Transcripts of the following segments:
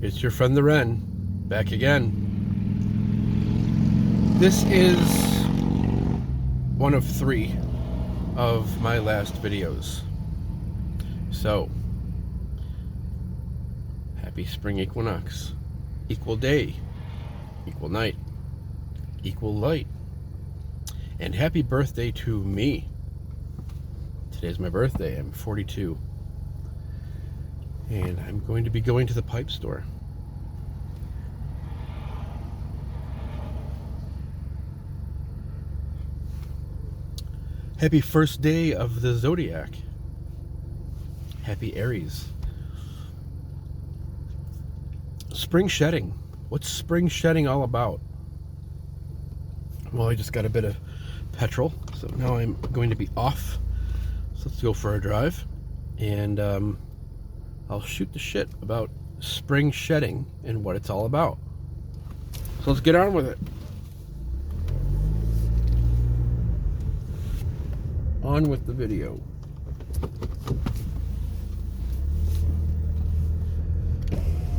It's your friend the Wren, back again. This is one of 3 of my last videos. So, happy spring equinox. Equal day, equal night, equal light. And happy birthday to me. Today's my birthday. I'm 42. And I'm going to be going to the pipe store. Happy first day of the zodiac. Happy Aries. Spring shedding. What's spring shedding all about? Well, I just got a bit of petrol, so now I'm going to be off. So let's go for a drive, and I'll shoot the shit about spring shedding and what it's all about. So let's get on with it. On with the video.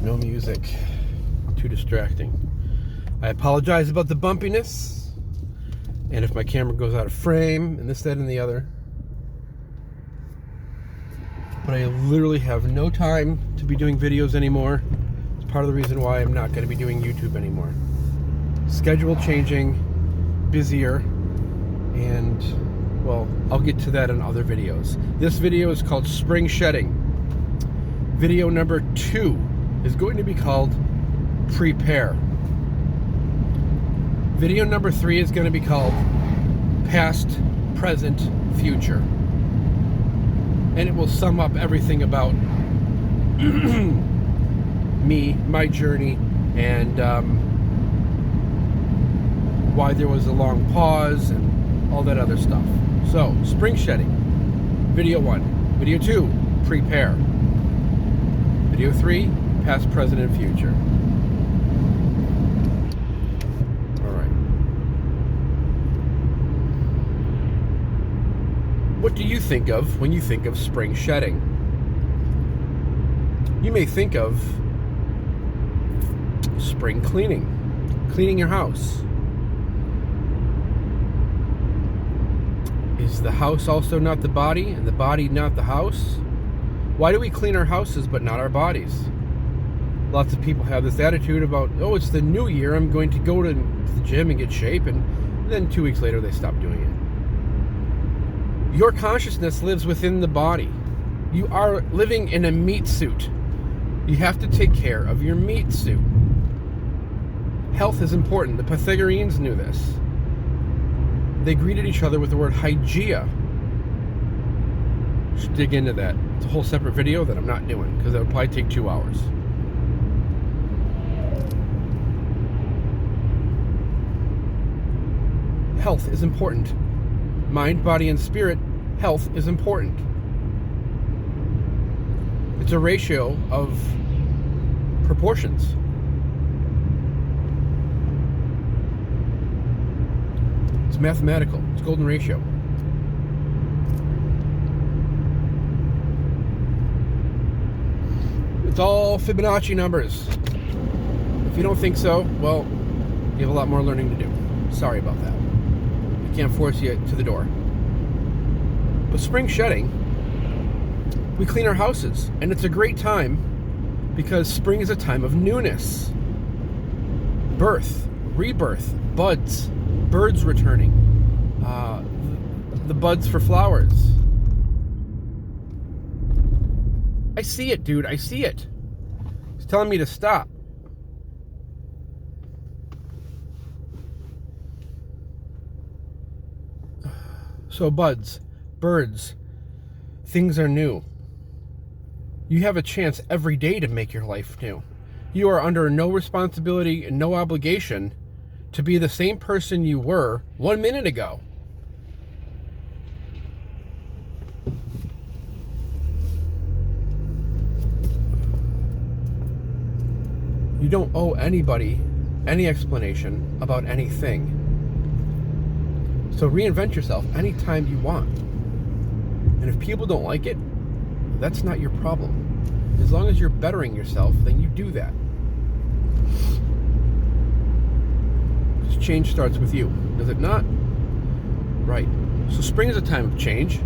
No music. Too distracting. I apologize about the bumpiness, and if my camera goes out of frame, and this, that, and the other. But I literally have no time to be doing videos anymore. It's part of the reason why I'm not going to be doing YouTube anymore. Schedule changing, busier, and, well, I'll get to that in other videos. This video is called Spring Shedding. Video number 2 is going to be called Prepare. Video number 3 is going to be called Past, Present, Future. And it will sum up everything about me, my journey, and why there was a long pause and all that other stuff. So, spring shedding. Video 1. Video 2, prepare. Video 3, past, present, and future. Alright. What do you think of when you think of spring shedding? You may think of spring cleaning. Cleaning your house. Is the house also not the body, and the body not the house? Why do we clean our houses but not our bodies? Lots of people have this attitude about, oh, it's the new year, I'm going to go to the gym and get shape, and then 2 weeks later they stop doing it. Your consciousness lives within the body. You are living in a meat suit. You have to take care of your meat suit. Health is important. The Pythagoreans knew this. They greeted each other with the word hygeia. Should dig into that. It's a whole separate video that I'm not doing because that would probably take 2 hours. Health is important. Mind, body, and spirit, health is important. It's a ratio of proportions. It's mathematical. It's golden ratio. It's all Fibonacci numbers. If you don't think so, well, you have a lot more learning to do. Sorry about that. I can't force you to the door. But spring shedding, we clean our houses, and it's a great time because spring is a time of newness. Birth, rebirth, buds, birds returning, the buds for flowers. I see it, dude. I see it. It's telling me to stop. So buds, birds, things are new. You have a chance every day to make your life new. You are under no responsibility and no obligation to be the same person you were 1 minute ago. You don't owe anybody any explanation about anything. So reinvent yourself anytime you want. And if people don't like it, that's not your problem. As long as you're bettering yourself, then you do that. Because change starts with you, does it not? Right. So spring is a time of change.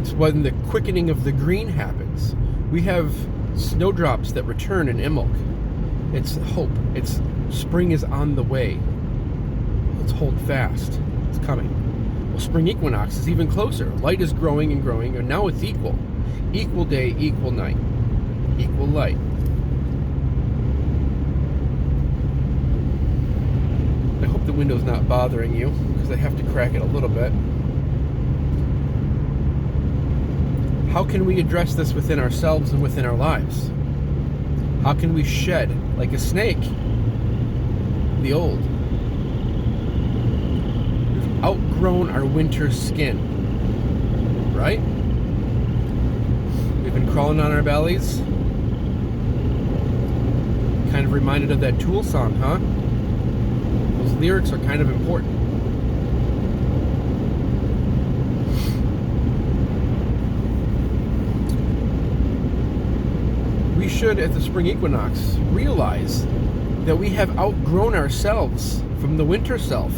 It's when the quickening of the green happens. We have snowdrops that return in Imbolc. It's hope. It's spring is on the way. Let's hold fast. It's coming. Well, spring equinox is even closer. Light is growing and growing, and now it's equal. Equal day, equal night, equal light. I hope the window's not bothering you, because I have to crack it a little bit. How can we address this within ourselves and within our lives? How can we shed, like a snake, the old? We've outgrown our winter skin, right? We've been crawling on our bellies. Kind of reminded of that Tool song, huh? Those lyrics are kind of important. We should, at the spring equinox, realize that we have outgrown ourselves from the winter self.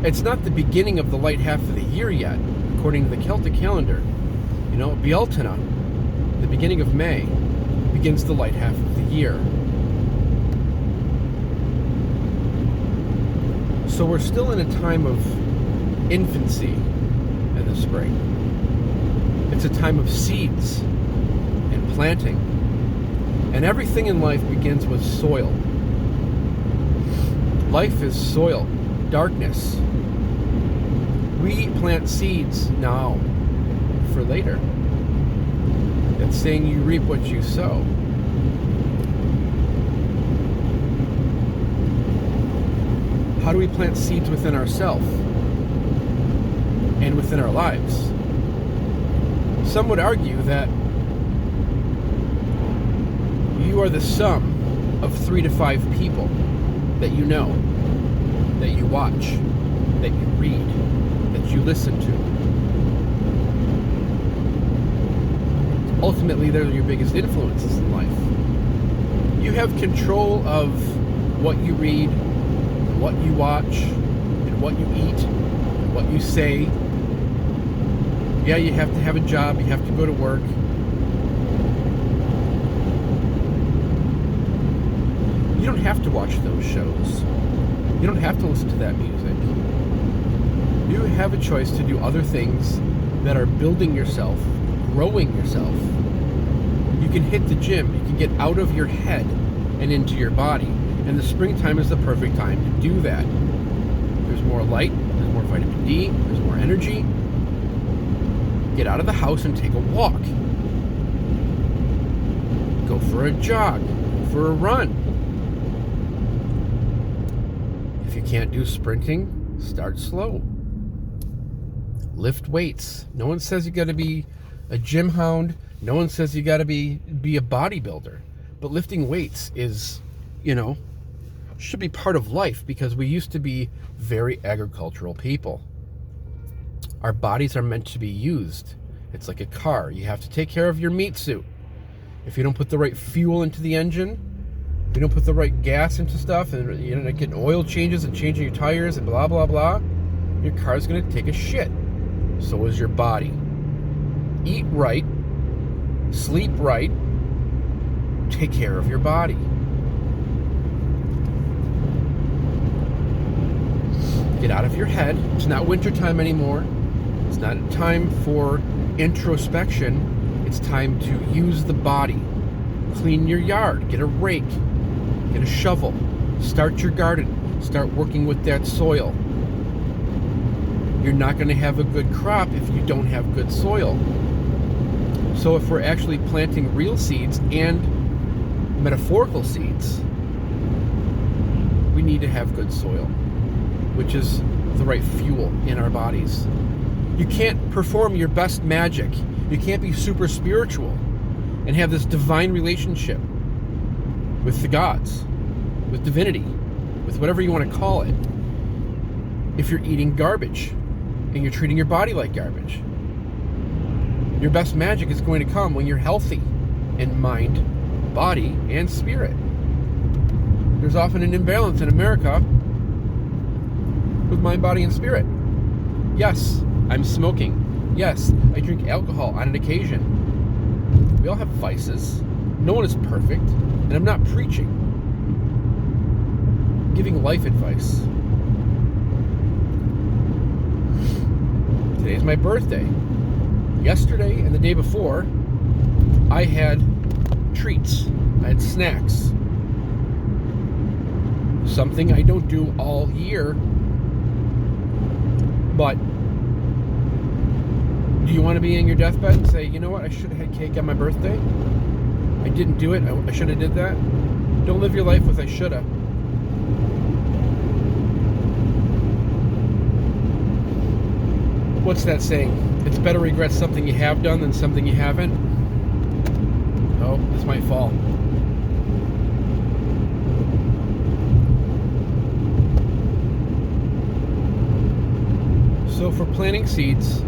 It's not the beginning of the light half of the year yet, according to the Celtic calendar. You know, Bealtaine, the beginning of May, begins the light half of the year. So we're still in a time of infancy in the spring. It's a time of seeds and planting. And everything in life begins with soil. Life is soil, darkness. We plant seeds now for later. It's saying you reap what you sow. How do we plant seeds within ourselves and within our lives? Some would argue that you are the sum of 3 to 5 people that you know, that you watch, that you read, that you listen to. Ultimately, they're your biggest influences in life. You have control of what you read, and what you watch, and what you eat, and what you say. Yeah, you have to have a job, you have to go to work. You don't have to watch those shows. You don't have to listen to that music. You have a choice to do other things that are building yourself, growing yourself. You can hit the gym. You can get out of your head and into your body. And the springtime is the perfect time to do that. There's more light. There's more vitamin D. There's more energy. Get out of the house and take a walk. Go for a jog. Go for a run. If you can't do sprinting, start slow. Lift weights. No one says you got to be a gym hound. No one says you got to be a bodybuilder. But lifting weights is, should be part of life, because we used to be very agricultural people. Our bodies are meant to be used. It's like a car. You have to take care of your meat suit. If you don't put the right fuel into the engine, if you don't put the right gas into stuff, and you're not getting oil changes and changing your tires and blah, blah, blah, your car's going to take a shit. So is your body. Eat right, sleep right, take care of your body. Get out of your head. It's not wintertime anymore. It's not time for introspection. It's time to use the body. Clean your yard. Get a rake. Get a shovel. Start your garden. Start working with that soil. You're not going to have a good crop if you don't have good soil. So if we're actually planting real seeds and metaphorical seeds, we need to have good soil, which is the right fuel in our bodies. You can't perform your best magic. You can't be super spiritual and have this divine relationship with the gods, with divinity, with whatever you want to call it, if you're eating garbage and you're treating your body like garbage. Your best magic is going to come when you're healthy in mind, body and spirit. There's often an imbalance in America with mind, body, and spirit. Yes, I'm smoking. Yes, I drink alcohol on an occasion. We all have vices. No one is perfect. And I'm not preaching. I'm giving life advice. Today's my birthday. Yesterday and the day before, I had treats. I had snacks. Something I don't do all year. But do you want to be in your deathbed and say, you know what, I should have had cake on my birthday? I didn't do it. I should have did that. Don't live your life with I shoulda. What's that saying? It's better regret something you have done than something you haven't. Oh, this might fall. So for planting seeds,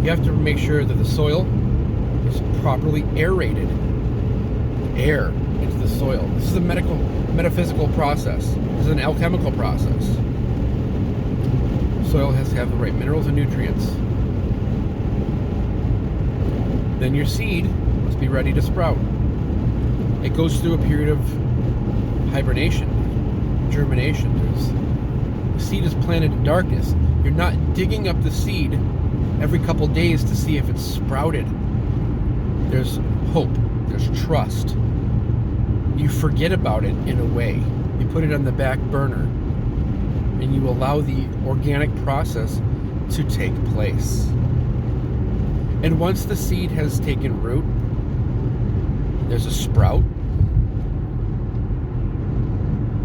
you have to make sure that the soil is properly aerated. Air into the soil. This is a metaphysical process. This is an alchemical process. Soil has to have the right minerals and nutrients. Then your seed must be ready to sprout. It goes through a period of hibernation, germination. The seed is planted in darkness. You're not digging up the seed every couple days to see if it's sprouted. There's hope. There's trust. You forget about it in a way. You put it on the back burner. And you allow the organic process to take place. And once the seed has taken root, there's a sprout.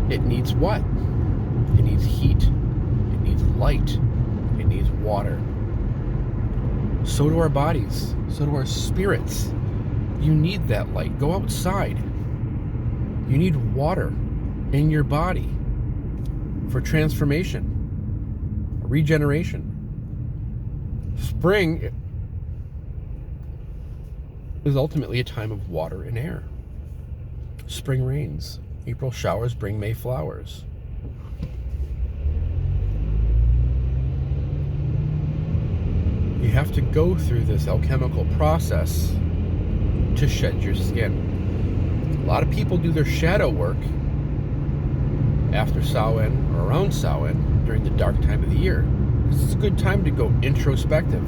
It needs what? It needs heat. It needs light. It needs water. So do our bodies. So do our spirits. You need that light. Go outside. You need water in your body for transformation, regeneration. Spring is ultimately a time of water and air. Spring rains. April showers bring May flowers. You have to go through this alchemical process to shed your skin. A lot of people do their shadow work after Samhain or around Samhain during the dark time of the year. This is a good time to go introspective.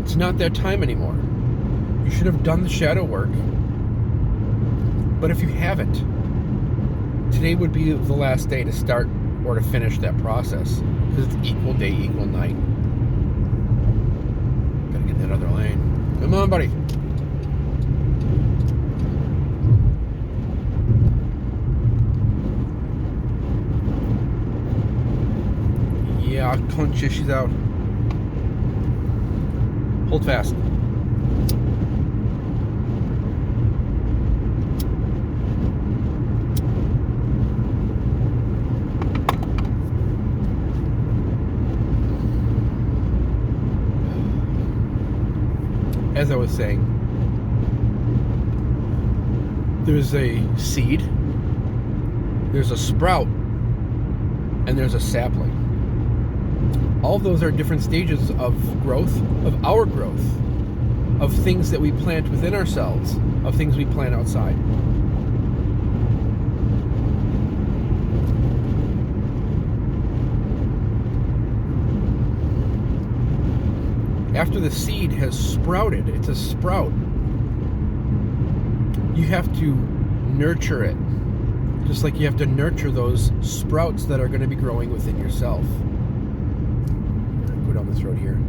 It's not that time anymore. You should have done the shadow work. But if you haven't, today would be the last day to start or to finish that process, because it's equal day, equal night. Gotta get that other lane. Come on, buddy. Yeah, I'll punch you. She's out. Hold fast. As I was saying, there's a seed, there's a sprout, and there's a sapling. All of those are different stages of growth, of our growth, of things that we plant within ourselves, of things we plant outside. After the seed has sprouted, it's a sprout, you have to nurture it, just like you have to nurture those sprouts that are going to be growing within yourself. Go down this road here.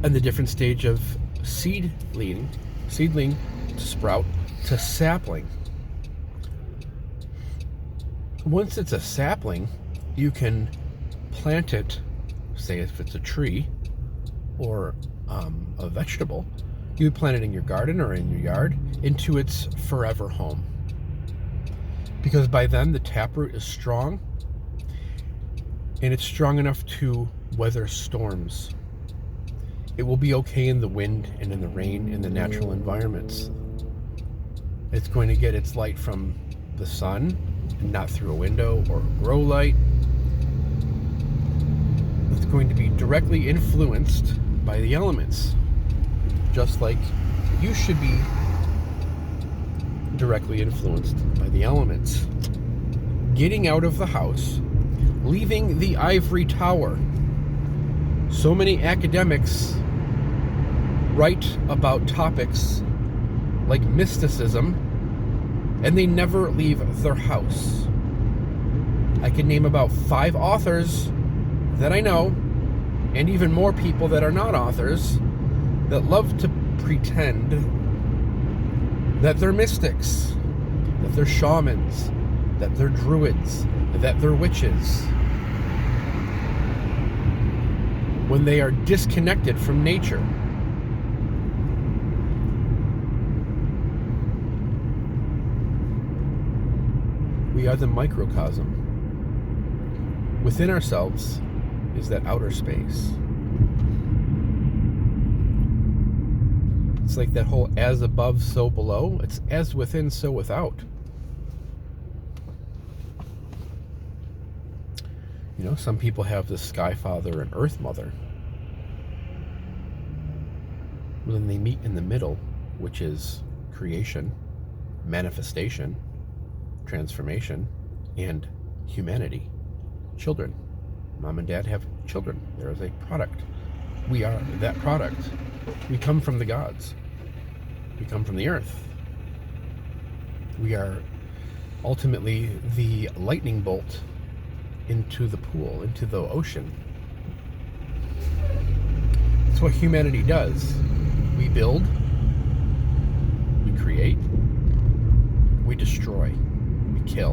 And the different stage of seedling to sprout to sapling. Once it's a sapling, you can plant it, say if it's a tree or a vegetable, you would plant it in your garden or in your yard into its forever home. Because by then the taproot is strong And it's strong enough to weather storms. It will be okay in the wind and in the rain in the natural environments. It's going to get its light from the sun and not through a window or a grow light. It's going to be directly influenced by the elements, just like you should be directly influenced by the elements. Getting out of the house, leaving the ivory tower. So many academics write about topics like mysticism, and they never leave their house. I can name about 5 authors that I know, and even more people that are not authors, that love to pretend that they're mystics, that they're shamans, that they're druids, that they're witches, when they are disconnected from nature. We are the microcosm. Within ourselves is that outer space. It's like that whole as above, so below. It's as within, so without. You know, some people have the Sky Father and Earth Mother. When they meet in the middle, which is creation, manifestation, transformation, and humanity. Children. Mom and Dad have children. There is a product. We are that product. We come from the gods. We come from the earth. We are ultimately the lightning bolt into the pool, into the ocean. That's what humanity does. We build, we create, we destroy, we kill,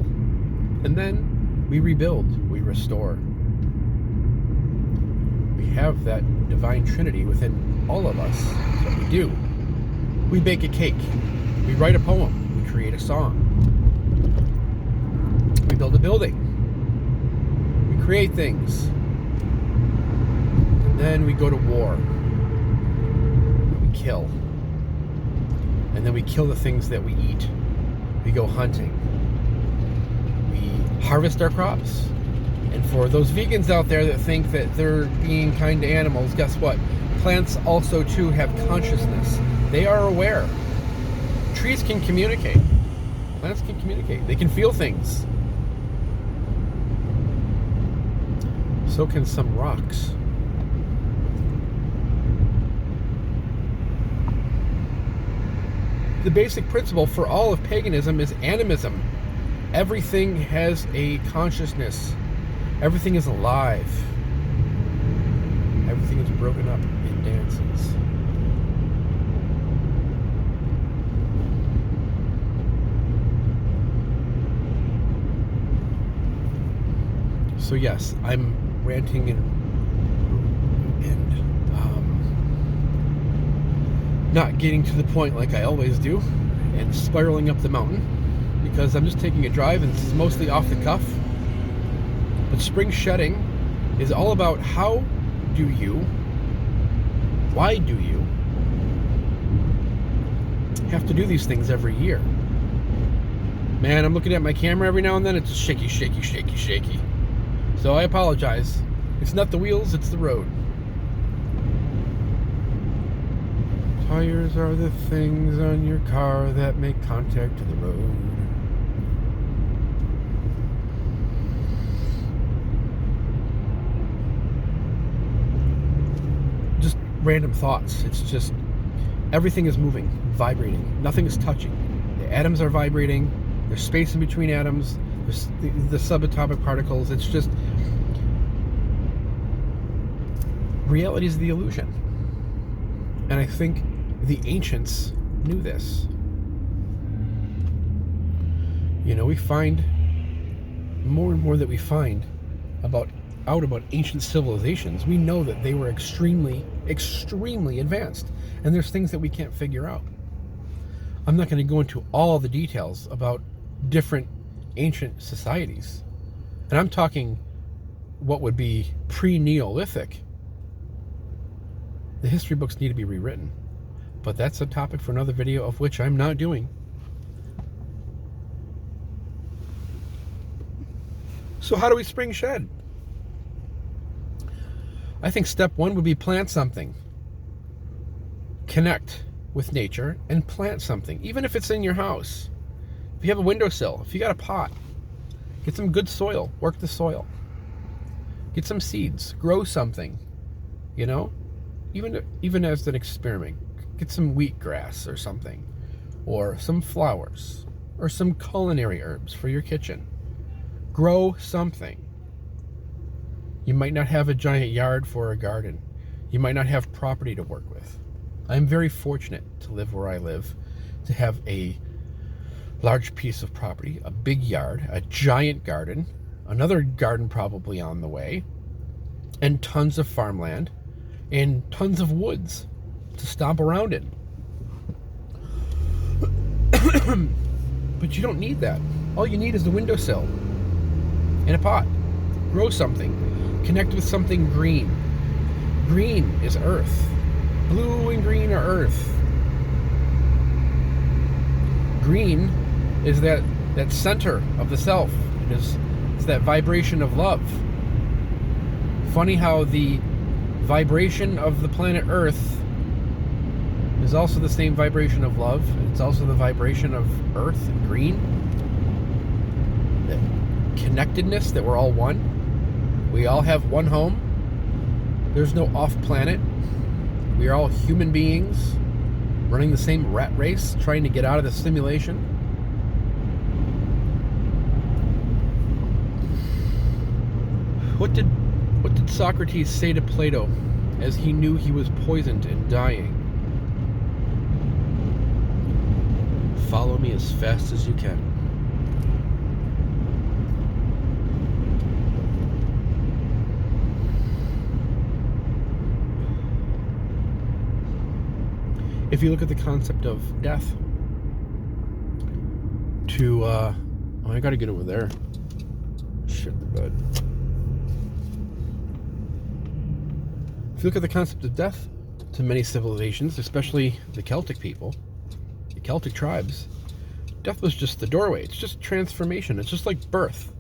and then we rebuild, we restore. We have that divine trinity within all of us. That's what we do. We bake a cake, we write a poem, we create a song, we build a building, we create things, and then we go to war, we kill, and then we kill the things that we eat. We go hunting, we harvest our crops. And for those vegans out there that think that they're being kind to animals, guess what? Plants also too have consciousness. They are aware. Trees can communicate. Plants can communicate. They can feel things. So can some rocks. The basic principle for all of paganism is animism. Everything has a consciousness. Everything is alive. Everything is broken up in dances. So yes, I'm ranting and not getting to the point like I always do, and spiraling up the mountain, because I'm just taking a drive and this is mostly off the cuff. But spring shedding is all about how do you, why do you have to do these things every year? Man, I'm looking at my camera every now and then, it's shaky, shaky, shaky, shaky. So I apologize. It's not the wheels, it's the road. Tires are the things on your car that make contact to the road. Just random thoughts. It's just everything is moving, vibrating. Nothing is touching. The atoms are vibrating. There's space in between atoms. There's the subatomic particles. It's just reality is the illusion. And I think the ancients knew this. You know, we find more and more that we find about ancient civilizations. We know that they were extremely, extremely advanced. And there's things that we can't figure out. I'm not going to go into all the details about different ancient societies. And I'm talking what would be pre-Neolithic, the history books need to be rewritten. But that's a topic for another video, of which I'm not doing. So how do we spring shed? I think step one would be plant something. Connect with nature and plant something, even if it's in your house. If you have a windowsill, if you got a pot, get some good soil, work the soil. Get some seeds, grow something, you know, even as an experiment. Get some wheatgrass or something, or some flowers, or some culinary herbs for your kitchen. Grow something. You might not have a giant yard for a garden. You might not have property to work with. I'm very fortunate to live where I live, to have a large piece of property, a big yard, a giant garden, another garden probably on the way, and tons of farmland, and tons of woods to stomp around in. But you don't need that. All you need is a windowsill and a pot. Grow something. Connect with something green. Green is earth. Blue and green are earth. Green is that center of the self. It's that vibration of love. Funny how the vibration of the planet Earth is also the same vibration of love. It's also the vibration of earth and green. The connectedness, that we're all one. We all have one home. There's no off-planet. We are all human beings running the same rat race, trying to get out of the simulation. What did Socrates say to Plato as he knew he was poisoned and dying? Follow me as fast as you can. If you look at the concept of death, I gotta get over there. Shit the bed. If you look at the concept of death, to many civilizations, especially the Celtic people, the Celtic tribes, death was just the doorway. It's just transformation. It's just like birth.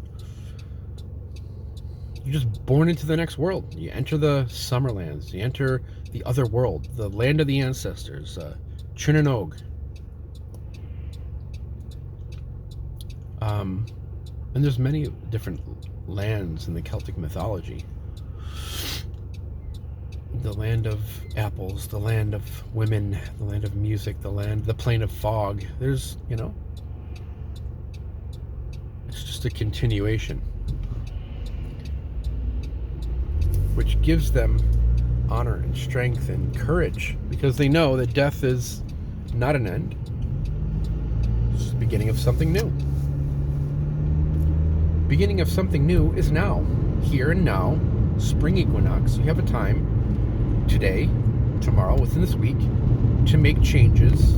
You're just born into the next world. You enter the Summerlands. You enter the other world, the land of the ancestors, Chinnanog. And there's many different lands in the Celtic mythology. The land of apples, the land of women, the land of music, the plain of fog. There's, it's just a continuation, which gives them honor and strength and courage, because they know that death is not an end. It's the beginning of something new. Beginning of something new is now, here and now, spring equinox. You have a time today, tomorrow, within this week, to make changes.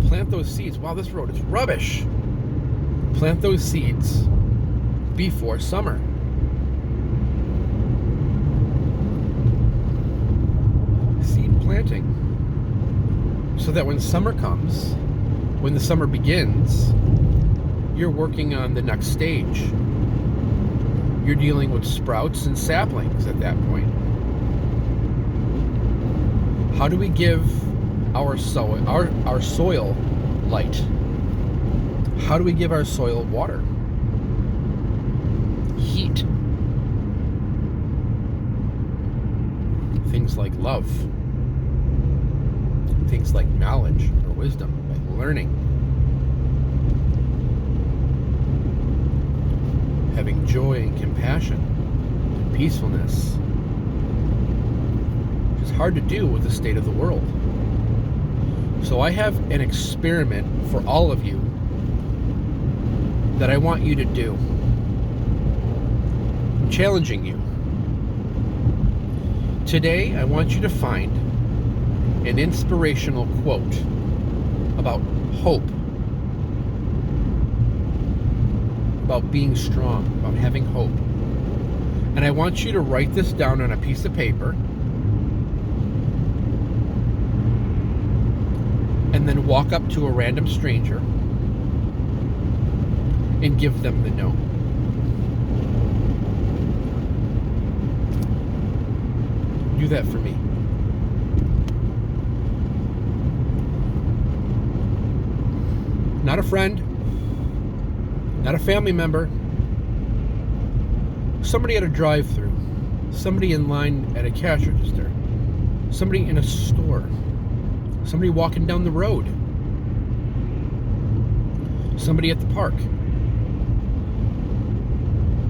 Plant those seeds. Wow, this road is rubbish. Plant those seeds before summer. Seed planting. So that when summer comes, when the summer begins, you're working on the next stage. You're dealing with sprouts and saplings at that point. How do we give our soil light? How do we give our soil water? Heat. Things like love. Things like knowledge or wisdom, like learning. Having joy and compassion and peacefulness, which is hard to do with the state of the world. So I have an experiment for all of you that I want you to do. I'm challenging you. Today, I want you to find an inspirational quote about hope. about being strong, about having hope. And I want you to write this down on a piece of paper and then walk up to a random stranger and give them the note. Do that for me. Not a friend, not a family member, somebody at a drive-thru, somebody in line at a cash register, somebody in a store, somebody walking down the road, somebody at the park.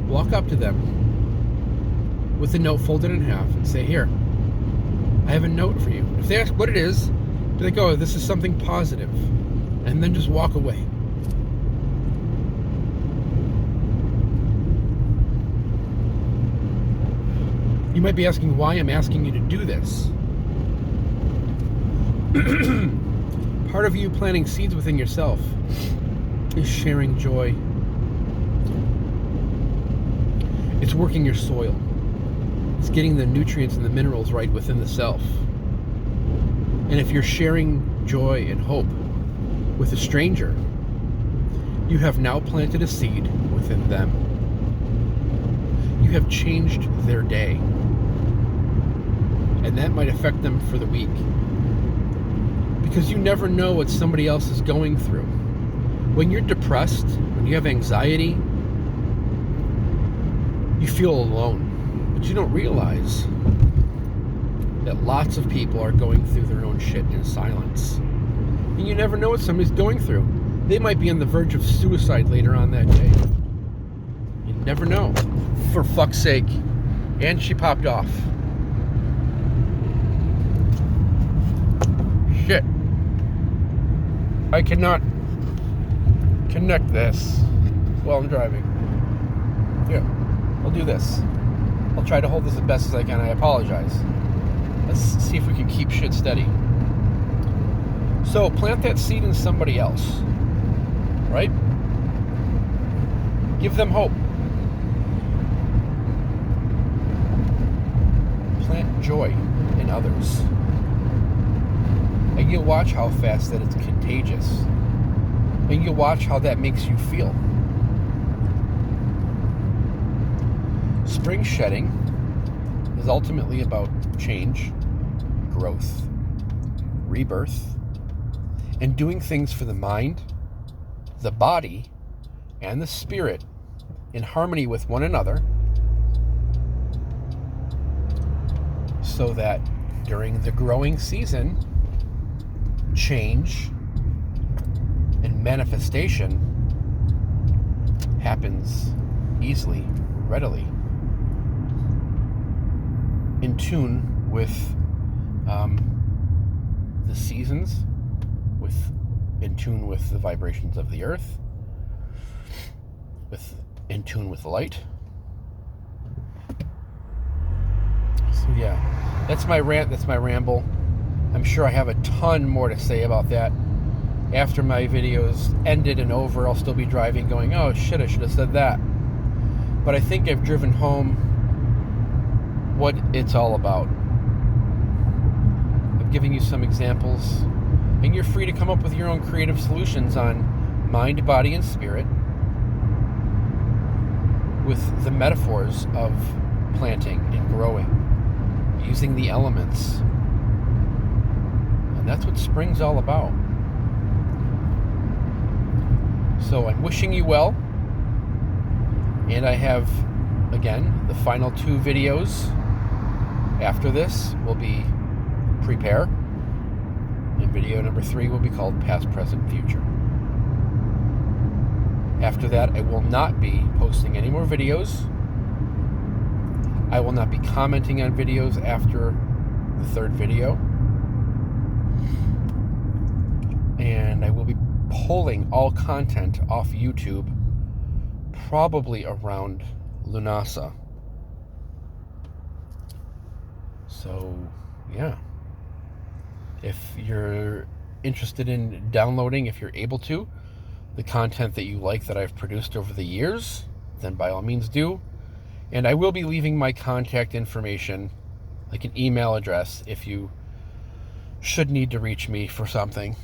Walk up to them with a note folded in half and say, here, I have a note for you. If they ask what it is, be like, oh, this is something positive. And then just walk away. You might be asking why I'm asking you to do this. Part of you planting seeds within yourself is sharing joy. It's working your soil. It's getting the nutrients and the minerals right within the self. And if you're sharing joy and hope with a stranger, you have now planted a seed within them. You have changed their day. And that might affect them for the week. Because you never know what somebody else is going through. When you're depressed, when you have anxiety, you feel alone. But you don't realize that lots of people are going through their own shit in silence. And you never know what somebody's going through. They might be on the verge of suicide later on that day. You never know. For fuck's sake. And she popped off. Shit. I cannot connect this while I'm driving. Here, I'll do this. I'll try to hold this as best as I can. I apologize. Let's see if we can keep shit steady. So, plant that seed in somebody else. Right? Give them hope. Plant joy in others. And you'll watch how fast that it's contagious. And you'll watch how that makes you feel. Spring shedding is ultimately about change, growth, rebirth, and doing things for the mind, the body, and the spirit in harmony with one another, so that during the growing season, change and manifestation happens easily, readily, in tune with the seasons, in tune with the vibrations of the earth, in tune with light. So yeah, that's my rant, that's my ramble. I'm sure I have a ton more to say about that. After my videos ended and over, I'll still be driving going, oh shit, I should have said that. But I think I've driven home what it's all about. I'm giving you some examples, and you're free to come up with your own creative solutions on mind, body, and spirit with the metaphors of planting and growing, using the elements. And that's what spring's all about. So I'm wishing you well. And I have, again, the final 2 videos after this will be Prepare. And video number 3 will be called Past, Present, Future. After that, I will not be posting any more videos. I will not be commenting on videos after the 3rd video. And I will be pulling all content off YouTube probably around Lunasa. So, yeah. If you're interested in downloading, if you're able to, the content that you like that I've produced over the years, then by all means do. And I will be leaving my contact information, like an email address, if you should need to reach me for something.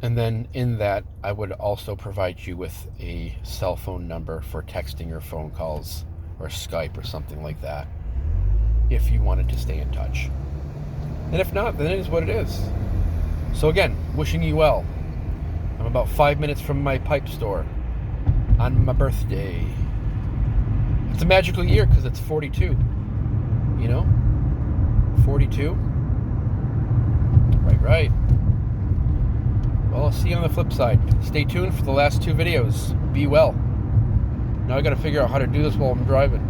And then in that, I would also provide you with a cell phone number for texting or phone calls or Skype or something like that, if you wanted to stay in touch. And if not, then it is what it is. So again, wishing you well. I'm about 5 minutes from my pipe store on my birthday. It's a magical year because it's 42. You know? 42. Right. Well, I'll see you on the flip side. Stay tuned for the last 2 videos. Be well. Now I gotta figure out how to do this while I'm driving.